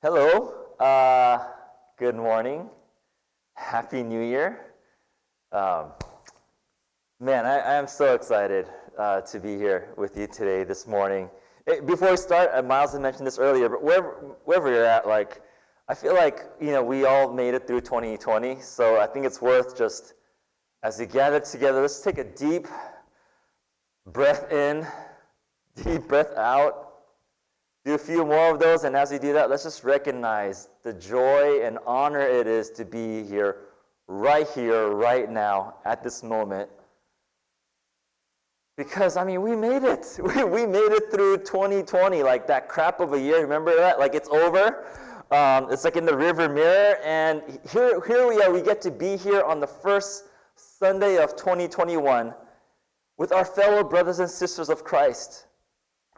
Hello, good morning, Happy New Year. Um, I am so excited to be here with you today, this morning. Before we start, Miles had mentioned this earlier, but wherever you're at, I feel like, we all made it through 2020, so I think it's worth just, as we gather together, let's take a deep breath in, deep breath out. Do a few more of those, and as we do that, let's just recognize the joy and honor it is to be here, right now, at this moment. Because, we made it. We made it through 2020, like that crap of a year. Remember that? Like, it's over. It's like in the rearview mirror, and here we are. We get to be here on the first Sunday of 2021 with our fellow brothers and sisters of Christ.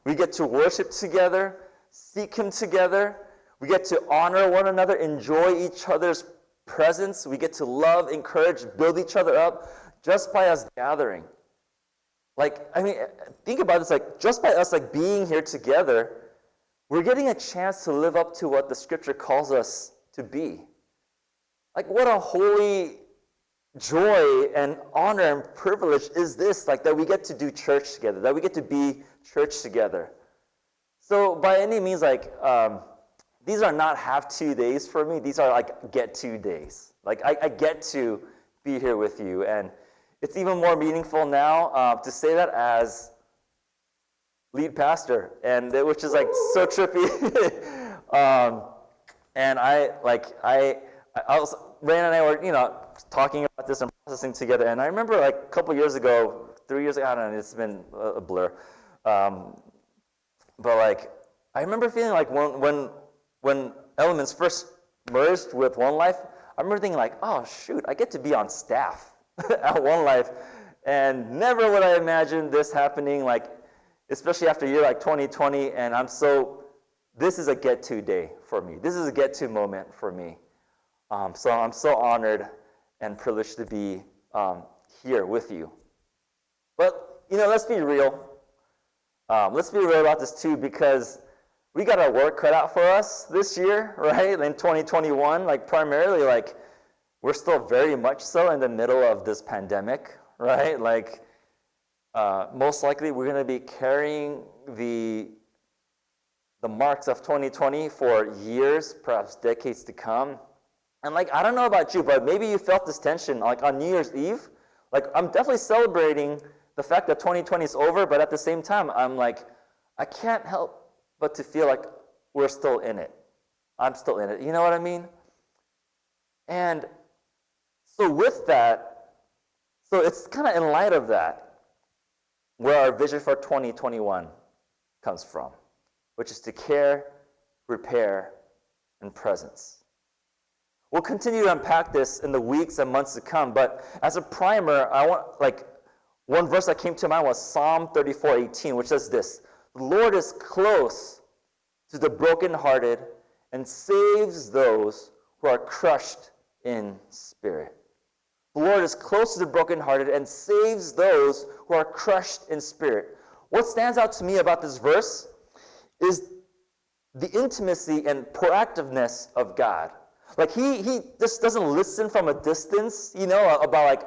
We get to worship together, seek Him together. We get to honor one another, enjoy each other's presence. We get to love, encourage, build each other up just by us gathering. Think about this, just by us being here together, we're getting a chance to live up to what the Scripture calls us to be. What a holy joy and honor and privilege is this, that we get to do church together, that we get to be church together. So by any means, these are not have 2 days for me. These are get 2 days. I get to be here with you, and it's even more meaningful now to say that as lead pastor, and which is so trippy. And Ryan and I were talking about this and processing together, and I remember a couple years ago, 3 years ago, I don't know, it's been a blur. But I remember feeling when Elements first merged with One Life, I remember thinking oh shoot, I get to be on staff at One Life, and never would I imagine this happening, especially after a year like 2020, and this is a get-to day for me. This is a get-to moment for me. So I'm so honored and privileged to be here with you. But, let's be real. Let's be real about this too, because we got our work cut out for us this year, right? In 2021, primarily, we're still very much so in the middle of this pandemic, right? Most likely we're going to be carrying the marks of 2020 for years, perhaps decades to come. And I don't know about you, but maybe you felt this tension, on New Year's Eve. I'm definitely celebrating the fact that 2020 is over, but at the same time, I'm I can't help but to feel we're still in it. I'm still in it. You know what I mean? And so with that, so it's kind of in light of that where our vision for 2021 comes from, which is to care, repair, and presence. We'll continue to unpack this in the weeks and months to come, but as a primer, I want, one verse that came to mind was Psalm 34:18, which says this: "The Lord is close to the brokenhearted and saves those who are crushed in spirit." The Lord is close to the brokenhearted and saves those who are crushed in spirit. What stands out to me about this verse is the intimacy and proactiveness of God. He just doesn't listen from a distance, about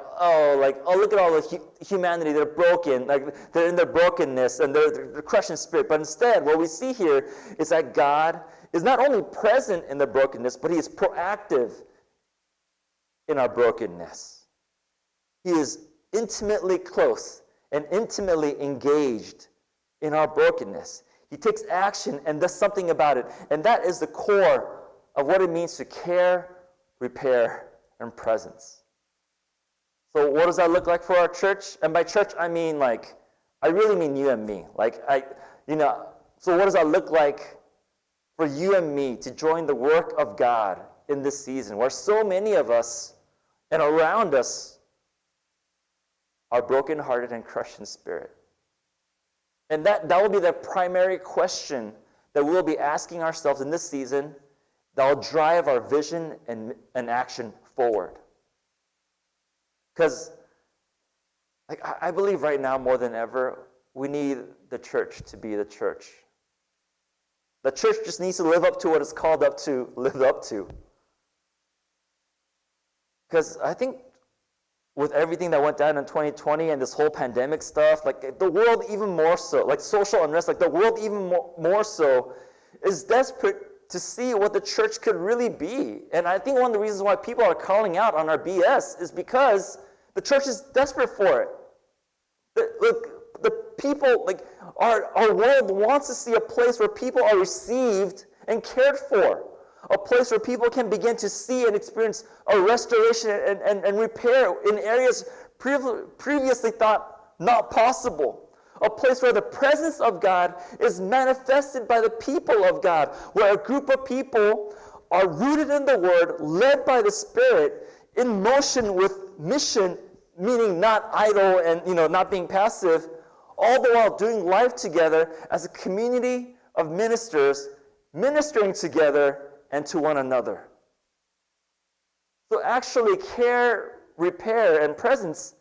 look at all the humanity, they're broken, they're in their brokenness and they're crushed in spirit. But instead, what we see here is that God is not only present in the brokenness, but He is proactive in our brokenness. He is intimately close and intimately engaged in our brokenness. He takes action and does something about it, and that is the core of what it means to care, repair, and presence. So what does that look like for our church? And by church, I mean I really mean you and me. So what does that look like for you and me to join the work of God in this season where so many of us and around us are brokenhearted and crushed in spirit? And that will be the primary question that we'll be asking ourselves in this season that will drive our vision and action forward. Because I believe right now more than ever, we need the church to be the church. The church just needs to live up to what it's called up to live up to. Because I think with everything that went down in 2020 and this whole pandemic stuff, like the world even more so, like social unrest, like the world even more so is desperate to see what the church could really be. And I think one of the reasons why people are calling out on our BS is because the church is desperate for it. Look, the people, like our world wants to see a place where people are received and cared for. A place where people can begin to see and experience a restoration and repair in areas previously thought not possible. A place where the presence of God is manifested by the people of God, where a group of people are rooted in the Word, led by the Spirit, in motion with mission, meaning not idle and not being passive, all the while doing life together as a community of ministers, ministering together and to one another. So actually, care, repair, and presence,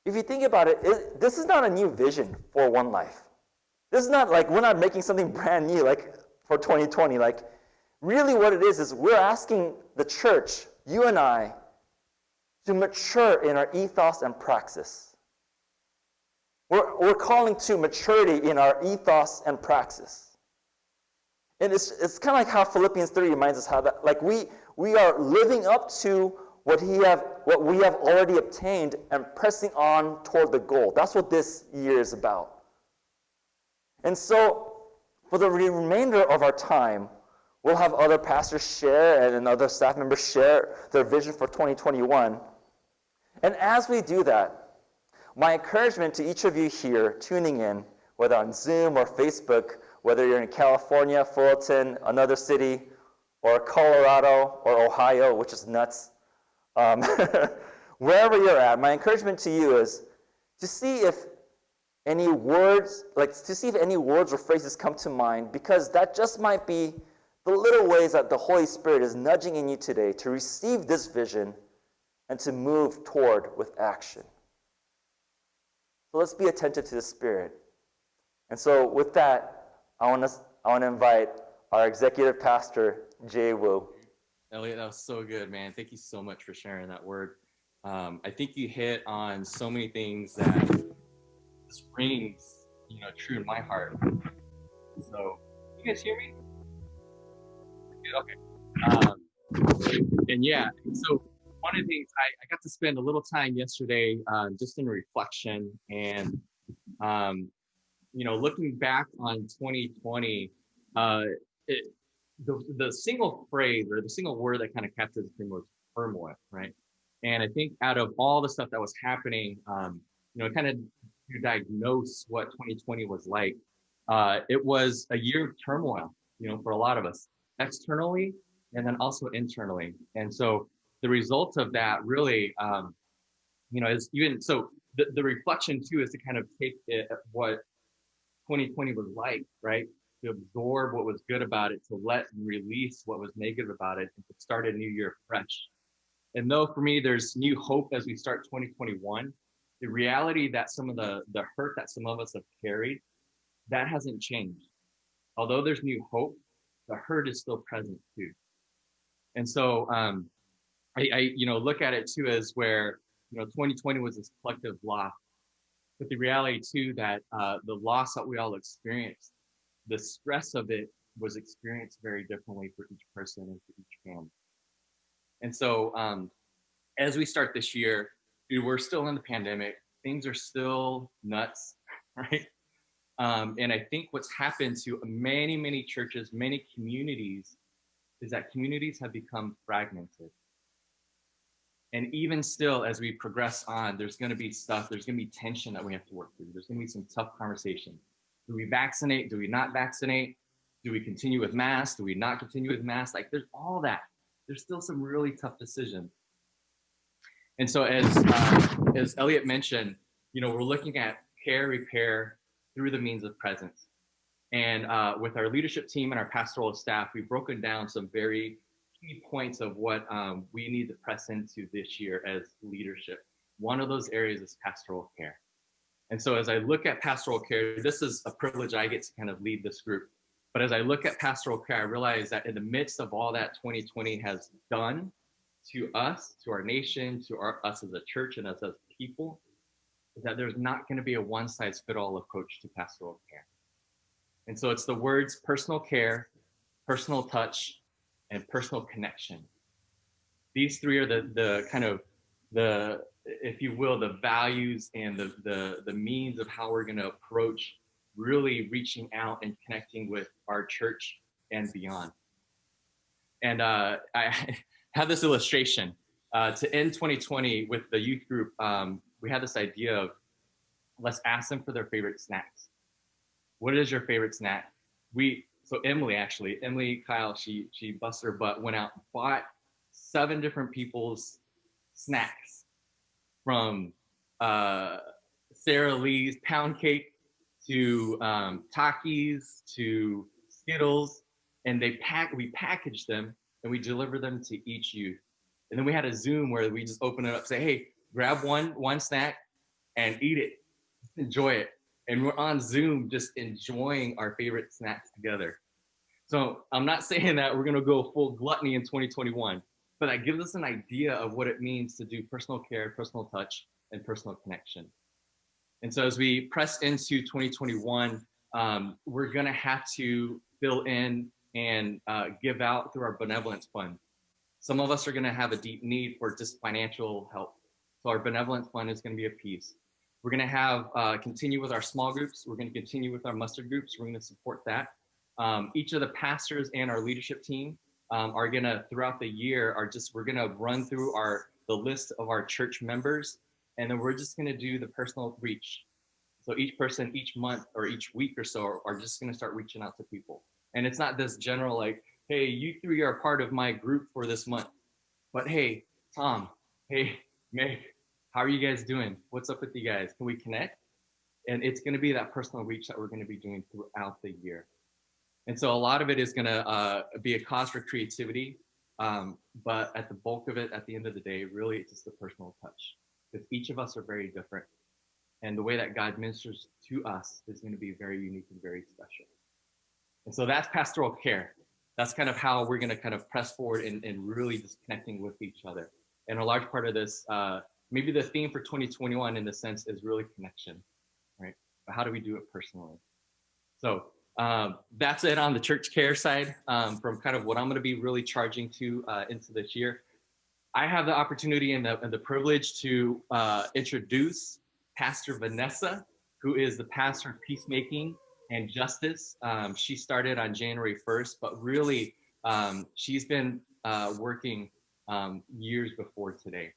if you think about it, this is not a new vision for One Life. This is not like we're not making something brand new like for 2020. Like really what it is we're asking the church, you and I, to mature in our ethos and praxis. We're calling to maturity in our ethos and praxis. And it's kind of like how Philippians 3 reminds us how that, like we are living up to what we have already obtained and pressing on toward the goal. That's what this year is about. And so, for the remainder of our time, we'll have other pastors share and other staff members share their vision for 2021. And as we do that, my encouragement to each of you here tuning in, whether on Zoom or Facebook, whether you're in California, Fullerton, another city, or Colorado, or Ohio, which is nuts, wherever you're at, my encouragement to you is to see if any words, or phrases come to mind, because that just might be the little ways that the Holy Spirit is nudging in you today to receive this vision and to move toward with action. So let's be attentive to the Spirit. And so with that, I want to invite our executive pastor, Jay Wu. Elliot, that was so good, man. Thank you so much for sharing that word. I think you hit on so many things that just rings, true in my heart. So, you guys hear me? Okay. And yeah, so one of the things I got to spend a little time yesterday just in reflection and looking back on 2020, the single phrase or the single word that kind of captures the thing was turmoil, right? And I think out of all the stuff that was happening, kind of to diagnose what 2020 was like, it was a year of turmoil, for a lot of us, externally and then also internally. And so the result of that really, is even so. The reflection too is to kind of take it what 2020 was like, right? To absorb what was good about it, to let and release what was negative about it, and to start a new year fresh. And though for me, there's new hope as we start 2021, the reality that some of the hurt that some of us have carried, that hasn't changed. Although there's new hope, the hurt is still present too. And so I look at it too as where, 2020 was this collective loss. But the reality too that the loss that we all experienced, the stress of it was experienced very differently for each person and for each family. And so as we start this year, we're still in the pandemic. Things are still nuts, right? And I think what's happened to many, many churches, many communities, is that communities have become fragmented. And even still, as we progress on, there's going to be tension that we have to work through. There's going to be some tough conversations. Do we vaccinate? Do we not vaccinate? Do we continue with masks? Do we not continue with masks? Like there's all that. There's still some really tough decisions. And so as Elliot mentioned, we're looking at care, repair through the means of presence. And with our leadership team and our pastoral staff, we've broken down some very key points of what we need to press into this year as leadership. One of those areas is pastoral care. And so as I look at pastoral care, this is a privilege I get to kind of lead this group. But as I look at pastoral care, I realize that in the midst of all that 2020 has done to us, to our nation, to us as a church and us as people, is that there's not going to be a one size fit all approach to pastoral care. And so it's the words personal care, personal touch, and personal connection. These three are the kind of the, if you will, the values and the means of how we're going to approach really reaching out and connecting with our church and beyond. And I have this illustration to end 2020 with the youth group. We had this idea of let's ask them for their favorite snacks. What is your favorite snack? So Emily Kyle, she busted her butt, went out and bought 7 different people's snacks, from Sara Lee's pound cake to Takis to Skittles, and we packaged them and we delivered them to each youth. And then we had a Zoom where we just open it up, say, hey, grab one snack and eat it, enjoy it. And we're on Zoom just enjoying our favorite snacks together. So I'm not saying that we're going to go full gluttony in 2021, but that gives us an idea of what it means to do personal care, personal touch, and personal connection. And so as we press into 2021, we're going to have to fill in and give out through our benevolence fund. Some of us are going to have a deep need for just financial help. So our benevolence fund is going to be a piece. We're going to have continue with our small groups. We're going to continue with our mustard groups. We're going to support that. Each of the pastors and our leadership team are going to, throughout the year, we're going to run through the list of our church members, and then we're just going to do the personal reach. So each person, each month or each week or so, are just going to start reaching out to people. And it's not this general like, hey, you 3 are part of my group for this month. But hey, Tom, hey, Meg, how are you guys doing? What's up with you guys? Can we connect? And it's going to be that personal reach that we're going to be doing throughout the year. And so a lot of it is going to be a cause for creativity. But at the bulk of it, at the end of the day, really, it's just the personal touch. Because each of us are very different. And the way that God ministers to us is going to be very unique and very special. And so that's pastoral care. That's kind of how we're going to kind of press forward and really just connecting with each other. And a large part of this, maybe the theme for 2021 in the sense is really connection, right? But how do we do it personally? So that's it on the church care side, from kind of what I'm going to be really charging to into this year. I have the opportunity and the privilege to introduce Pastor Vanessa, who is the pastor of Peacemaking and Justice. She started on January 1st, but really she's been working years before today,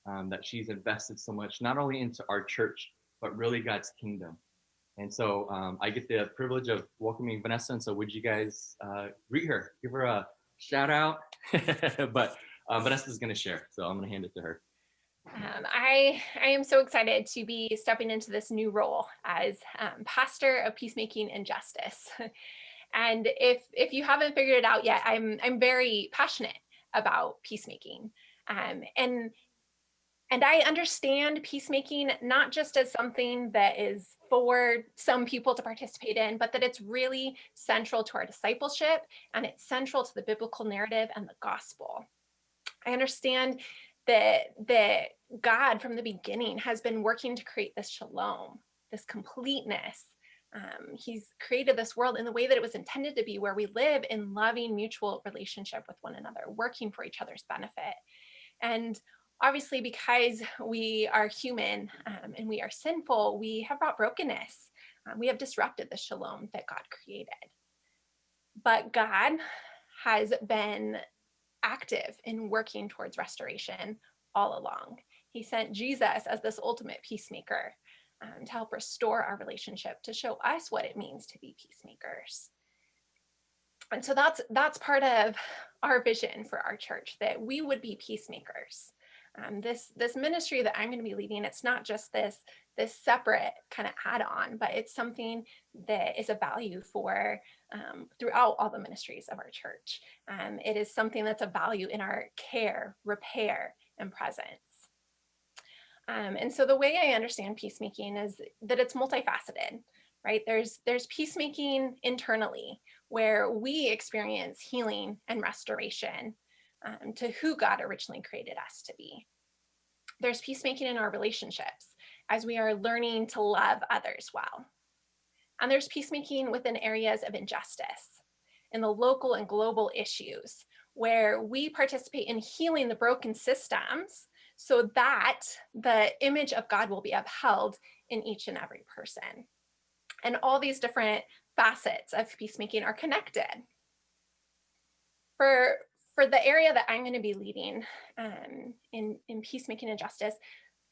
that she's invested so much, not only into our church, but really God's kingdom. And so I get the privilege of welcoming Vanessa. And so would you guys greet her, give her a shout out? But Vanessa's going to share, so I'm going to hand it to her. I am so excited to be stepping into this new role as pastor of Peacemaking and Justice. And if you haven't figured it out yet, I'm very passionate about peacemaking, and I understand peacemaking not just as something that is for some people to participate in, but that it's really central to our discipleship, and it's central to the biblical narrative and the gospel. I understand that God from the beginning has been working to create this shalom, this completeness. He's created this world in the way that it was intended to be, where we live in loving mutual relationship with one another, working for each other's benefit. And obviously, because we are human and we are sinful, we have brought brokenness. We have disrupted the shalom that God created. But God has been active in working towards restoration all along. He sent Jesus as this ultimate peacemaker to help restore our relationship, to show us what it means to be peacemakers. And so that's part of our vision for our church, that we would be peacemakers. This ministry that I'm going to be leading, it's not just this separate kind of add-on, but it's something that is a value for throughout all the ministries of our church. It is something that's a value in our care, repair, and presence. And so the way I understand peacemaking is that it's multifaceted. right? There's peacemaking internally, where we experience healing and restoration to who God originally created us to be. There's peacemaking in our relationships as we are learning to love others well. And there's peacemaking within areas of injustice, in the local and global issues, where we participate in healing the broken systems so that the image of God will be upheld in each and every person. And all these different facets of peacemaking are connected. For the area that I'm going to be leading in peacemaking and justice,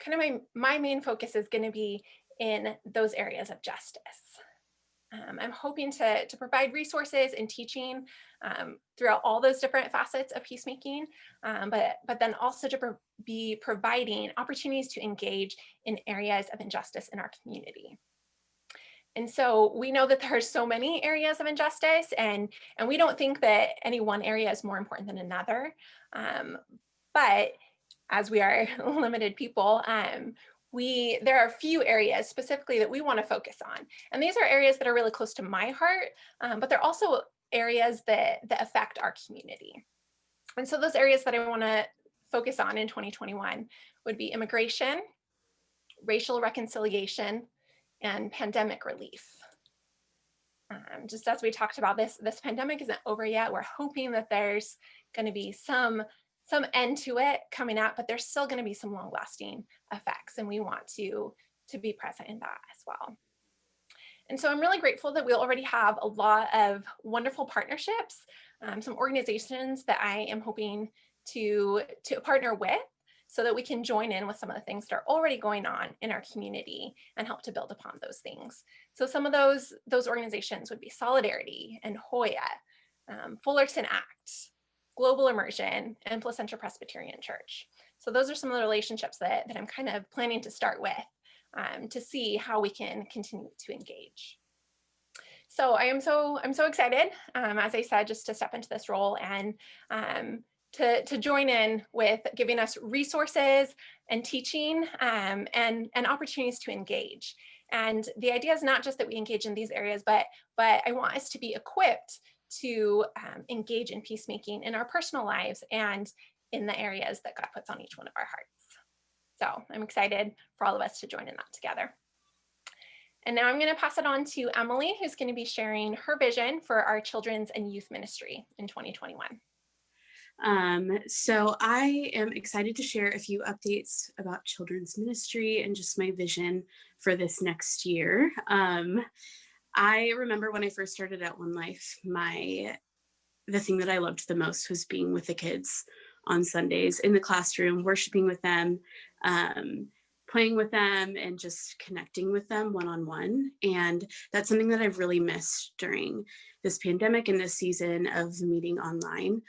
kind of my main focus is going to be in those areas of justice. I'm hoping to provide resources and teaching throughout all those different facets of peacemaking, but then also to be providing opportunities to engage in areas of injustice in our community. And so we know that there are so many areas of injustice, and we don't think that any one area is more important than another. But as we are limited people, there are a few areas specifically that we want to focus on. And these are areas that are really close to my heart, but they're also areas that affect our community. And so those areas that I want to focus on in 2021 would be immigration, racial reconciliation, and pandemic relief. Just as we talked about, this pandemic isn't over yet. We're hoping that there's going to be some end to it coming out, but there's still going to be some long-lasting effects, and we want to be present in that as well. And so I'm really grateful that we already have a lot of wonderful partnerships, some organizations that I am hoping to partner with, so that we can join in with some of the things that are already going on in our community and help to build upon those things. So some of those organizations would be Solidarity and Hoya, Fullerton Act, Global Immersion, and Placentia Presbyterian Church. So those are some of the relationships that I'm kind of planning to start with to see how we can continue to engage. So I'm so excited, as I said, just to step into this role and to join in with giving us resources and teaching and opportunities to engage. And the idea is not just that we engage in these areas, but I want us to be equipped to engage in peacemaking in our personal lives and in the areas that God puts on each one of our hearts. So I'm excited for all of us to join in that together. And now I'm going to pass it on to Emily, who's going to be sharing her vision for our children's and youth ministry in 2021. So I am excited to share a few updates about children's ministry and just my vision for this next year. I remember when I first started at One Life, the thing that I loved the most was being with the kids on Sundays in the classroom, worshiping with them, playing with them, and just connecting with them one-on-one. And that's something that I've really missed during this pandemic and this season of meeting online.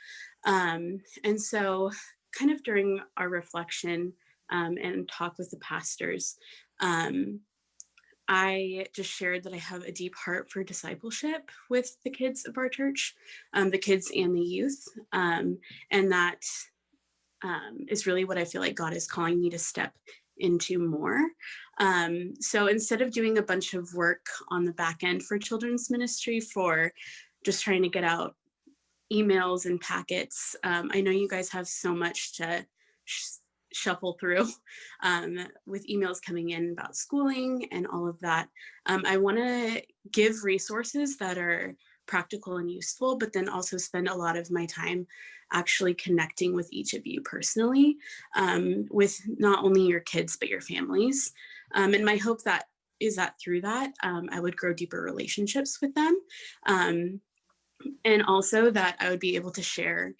And so kind of during our reflection and talk with the pastors, I just shared that I have a deep heart for discipleship with the kids of our church, the kids and the youth. And that is really what I feel like God is calling me to step into more. So instead of doing a bunch of work on the back end for children's ministry, for just trying to get out emails and packets, I know you guys have so much to shuffle through with emails coming in about schooling and all of that. I want to give resources that are practical and useful, but then also spend a lot of my time actually connecting with each of you personally, with not only your kids, but your families. And my hope is that through that, I would grow deeper relationships with them. And also that I would be able to share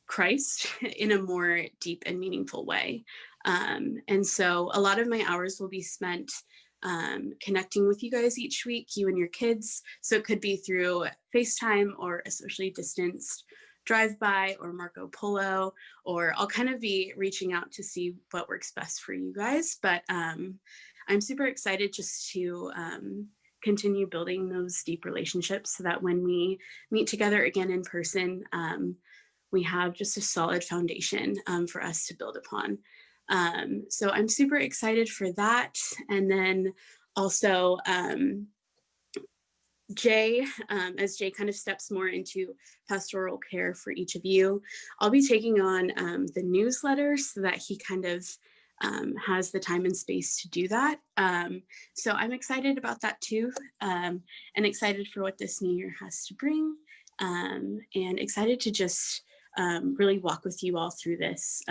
Christ in a more deep and meaningful way. And so a lot of my hours will be spent connecting with you guys each week, you and your kids. So it could be through FaceTime or a socially distanced drive-by or Marco Polo, or I'll kind of be reaching out to see what works best for you guys. But I'm super excited just to continue building those deep relationships so that when we meet together again in person, we have just a solid foundation for us to build upon. So I'm super excited for that. And then Also, Jay, as Jay kind of steps more into pastoral care for each of you, I'll be taking on the newsletter so that he kind of has the time and space to do that. So I'm excited about that too, and excited for what this new year has to bring, and excited to just really walk with you all through this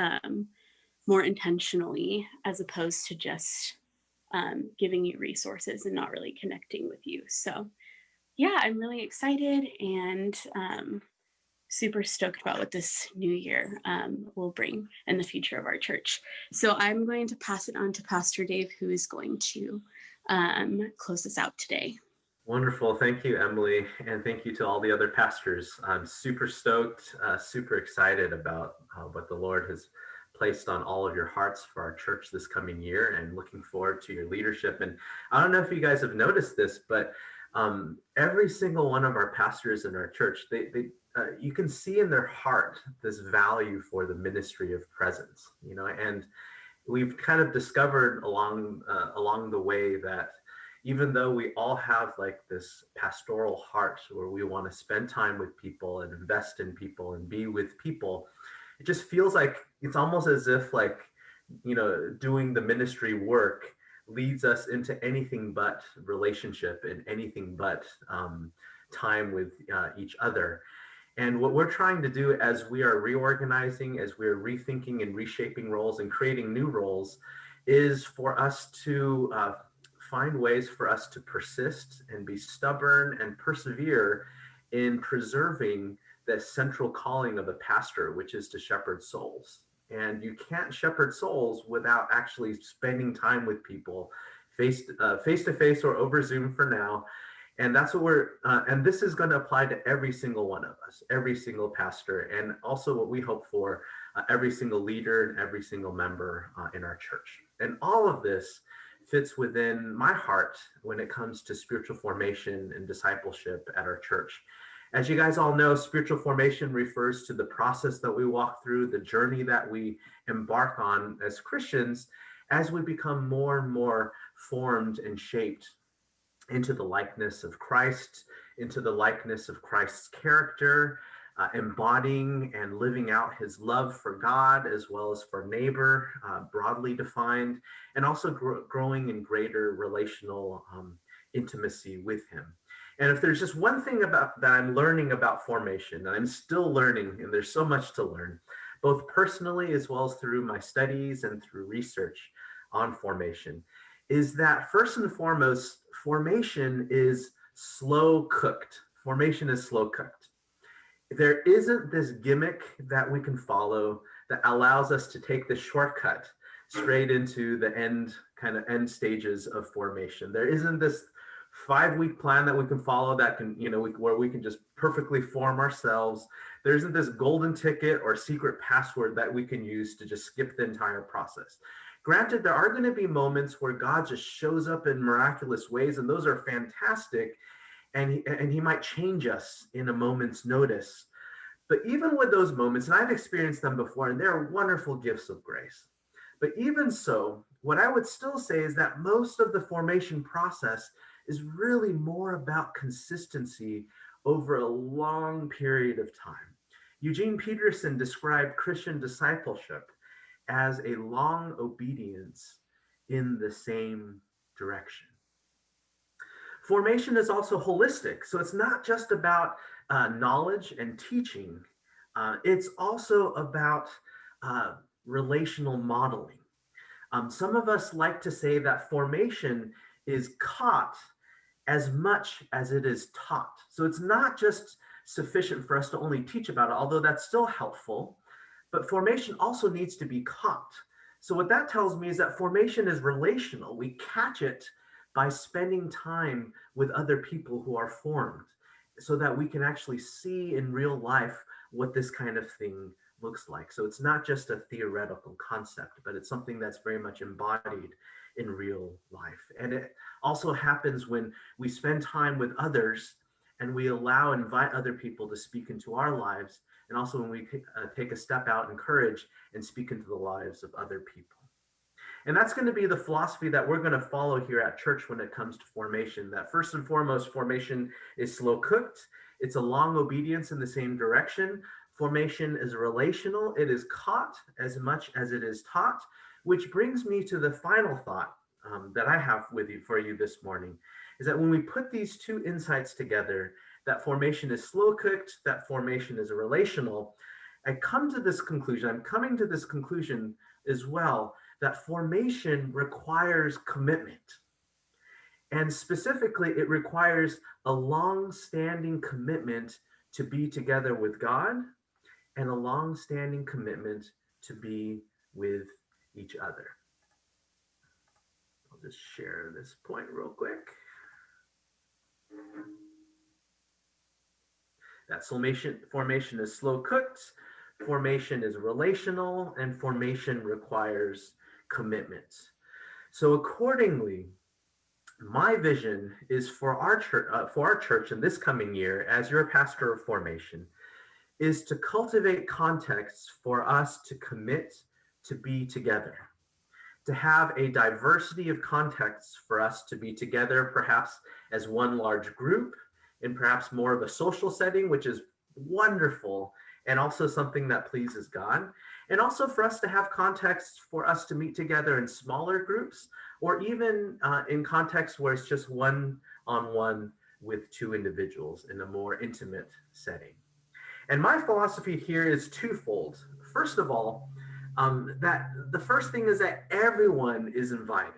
more intentionally, as opposed to just giving you resources and not really connecting with you. So yeah, I'm really excited and super stoked about what this new year will bring in the future of our church. So I'm going to pass it on to Pastor Dave, who is going to close us out today. Wonderful. Thank you, Emily. And thank you to all the other pastors. I'm super stoked, super excited about what the Lord has placed on all of your hearts for our church this coming year, and looking forward to your leadership. And I don't know if you guys have noticed this, but every single one of our pastors in our church, you can see in their heart this value for the ministry of presence, you know, and we've kind of discovered along the way that even though we all have like this pastoral heart where we want to spend time with people and invest in people and be with people, it just feels like it's almost as if, like, you know, doing the ministry work leads us into anything but relationship and anything but time with each other. And what we're trying to do as we are reorganizing, as we're rethinking and reshaping roles and creating new roles, is for us to find ways for us to persist and be stubborn and persevere in preserving the central calling of a pastor, which is to shepherd souls. And you can't shepherd souls without actually spending time with people face to face or over Zoom for now. And that's what and this is going to apply to every single one of us, every single pastor, and also what we hope for every single leader and every single member in our church. And all of this fits within my heart when it comes to spiritual formation and discipleship at our church. As you guys all know, spiritual formation refers to the process that we walk through, the journey that we embark on as Christians, as we become more and more formed and shaped into the likeness of Christ, into the likeness of Christ's character, embodying and living out his love for God as well as for neighbor, broadly defined, and also growing in greater relational intimacy with him. And if there's just one thing about that I'm learning about formation, and I'm still learning, and there's so much to learn, both personally as well as through my studies and through research on formation, is that first and foremost, formation is slow cooked. Formation is slow cooked. There isn't this gimmick that we can follow that allows us to take the shortcut straight into the end stages of formation. There isn't this 5-week plan that we can follow that can, you know, where we can just perfectly form ourselves. There isn't this golden ticket or secret password that we can use to just skip the entire process. Granted, there are going to be moments where God just shows up in miraculous ways, and those are fantastic, and he might change us in a moment's notice. But even with those moments, and I've experienced them before, and they're wonderful gifts of grace. But even so, what I would still say is that most of the formation process is really more about consistency over a long period of time. Eugene Peterson described Christian discipleship as a long obedience in the same direction. Formation is also holistic, so it's not just about knowledge and teaching. It's also about relational modeling. Some of us like to say that formation is caught as much as it is taught. So it's not just sufficient for us to only teach about it, although that's still helpful, but formation also needs to be caught. So what that tells me is that formation is relational. We catch it by spending time with other people who are formed so that we can actually see in real life what this kind of thing looks like. So it's not just a theoretical concept, but it's something that's very much embodied in real life. And it also happens when we spend time with others and we invite other people to speak into our lives, and also when we take a step out in courage and speak into the lives of other people. And that's going to be the philosophy that we're going to follow here at church when it comes to formation. That first and foremost, formation is slow cooked. It's a long obedience in the same direction. Formation is relational. It is caught as much as it is taught, which brings me to the final thought that I have with you for you this morning, is that when we put these two insights together, that formation is slow cooked, that formation is relational, I'm coming to this conclusion as well, that formation requires commitment. And specifically, it requires a long-standing commitment to be together with God and a long-standing commitment to be with each other. I'll just share this point real quick. That formation is slow cooked, formation is relational, and formation requires commitment. So accordingly, my vision is for our church in this coming year, as your pastor of formation, is to cultivate contexts for us to commit to be together, to have a diversity of contexts for us to be together, perhaps as one large group, in perhaps more of a social setting, which is wonderful and also something that pleases God. And also for us to have contexts for us to meet together in smaller groups, or even in contexts where it's just one-on-one with two individuals in a more intimate setting. And my philosophy here is twofold. First of all, that the first thing is that everyone is invited,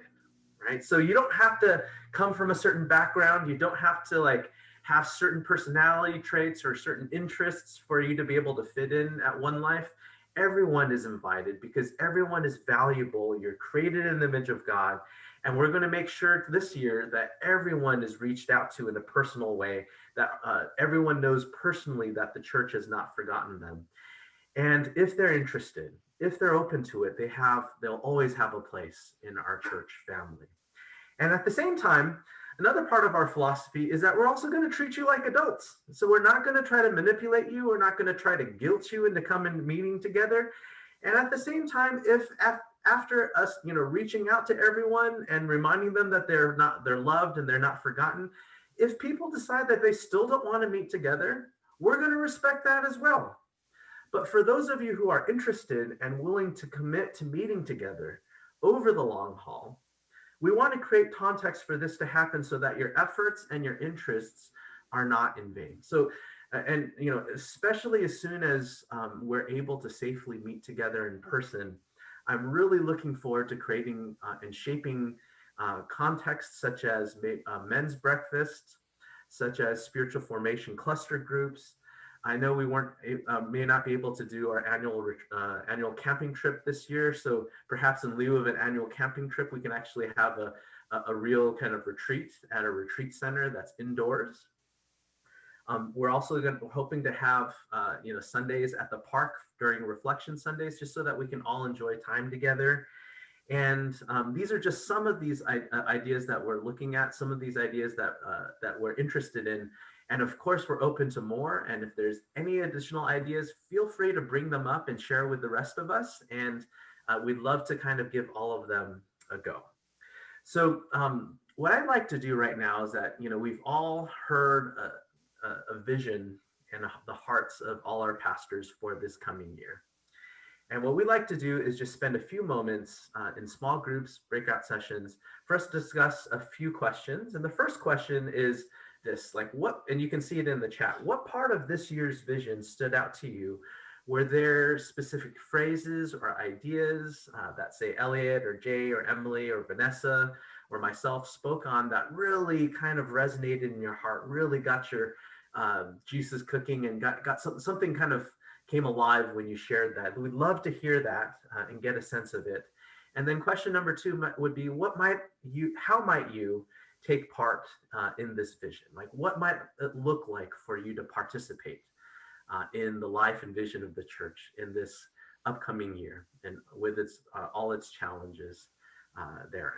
right? So you don't have to come from a certain background. You don't have to have certain personality traits or certain interests for you to be able to fit in at One Life. Everyone is invited because everyone is valuable. You're created in the image of God. And we're going to make sure this year that everyone is reached out to in a personal way, that everyone knows personally that the church has not forgotten them. And if they're interested, if they're open to it, they'll always have a place in our church family. And at the same time, another part of our philosophy is that we're also going to treat you like adults. So we're not going to try to manipulate you. We're not going to try to guilt you into coming meeting together. And at the same time, if after us, reaching out to everyone and reminding them that they're loved and they're not forgotten, if people decide that they still don't want to meet together, we're going to respect that as well. But for those of you who are interested and willing to commit to meeting together over the long haul, we want to create context for this to happen so that your efforts and your interests are not in vain. So, and especially as soon as we're able to safely meet together in person, I'm really looking forward to creating and shaping contexts such as men's breakfast, such as spiritual formation cluster groups. I know we may not be able to do our annual camping trip this year. So perhaps in lieu of an annual camping trip, we can actually have a real kind of retreat at a retreat center that's indoors. We're also hoping to have Sundays at the park during reflection Sundays, just so that we can all enjoy time together. And these are just some of these ideas that we're looking at, some of these ideas that we're interested in. And of course, we're open to more. And if there's any additional ideas, feel free to bring them up and share with the rest of us. And we'd love to kind of give all of them a go. So what I'd like to do right now is that, we've all heard a vision in the hearts of all our pastors for this coming year. And what we like to do is just spend a few moments in small groups, breakout sessions, for us to discuss a few questions. And the first question is this, and you can see it in the chat, what part of this year's vision stood out to you? Were there specific phrases or ideas that, say, Elliot or Jay or Emily or Vanessa or myself spoke on that really kind of resonated in your heart, really got your juices cooking and got something kind of came alive when you shared that? We'd love to hear that and get a sense of it. And then question number 2 would be, how might you take part in this vision? What might it look like for you to participate in the life and vision of the church in this upcoming year, and with all its challenges therein?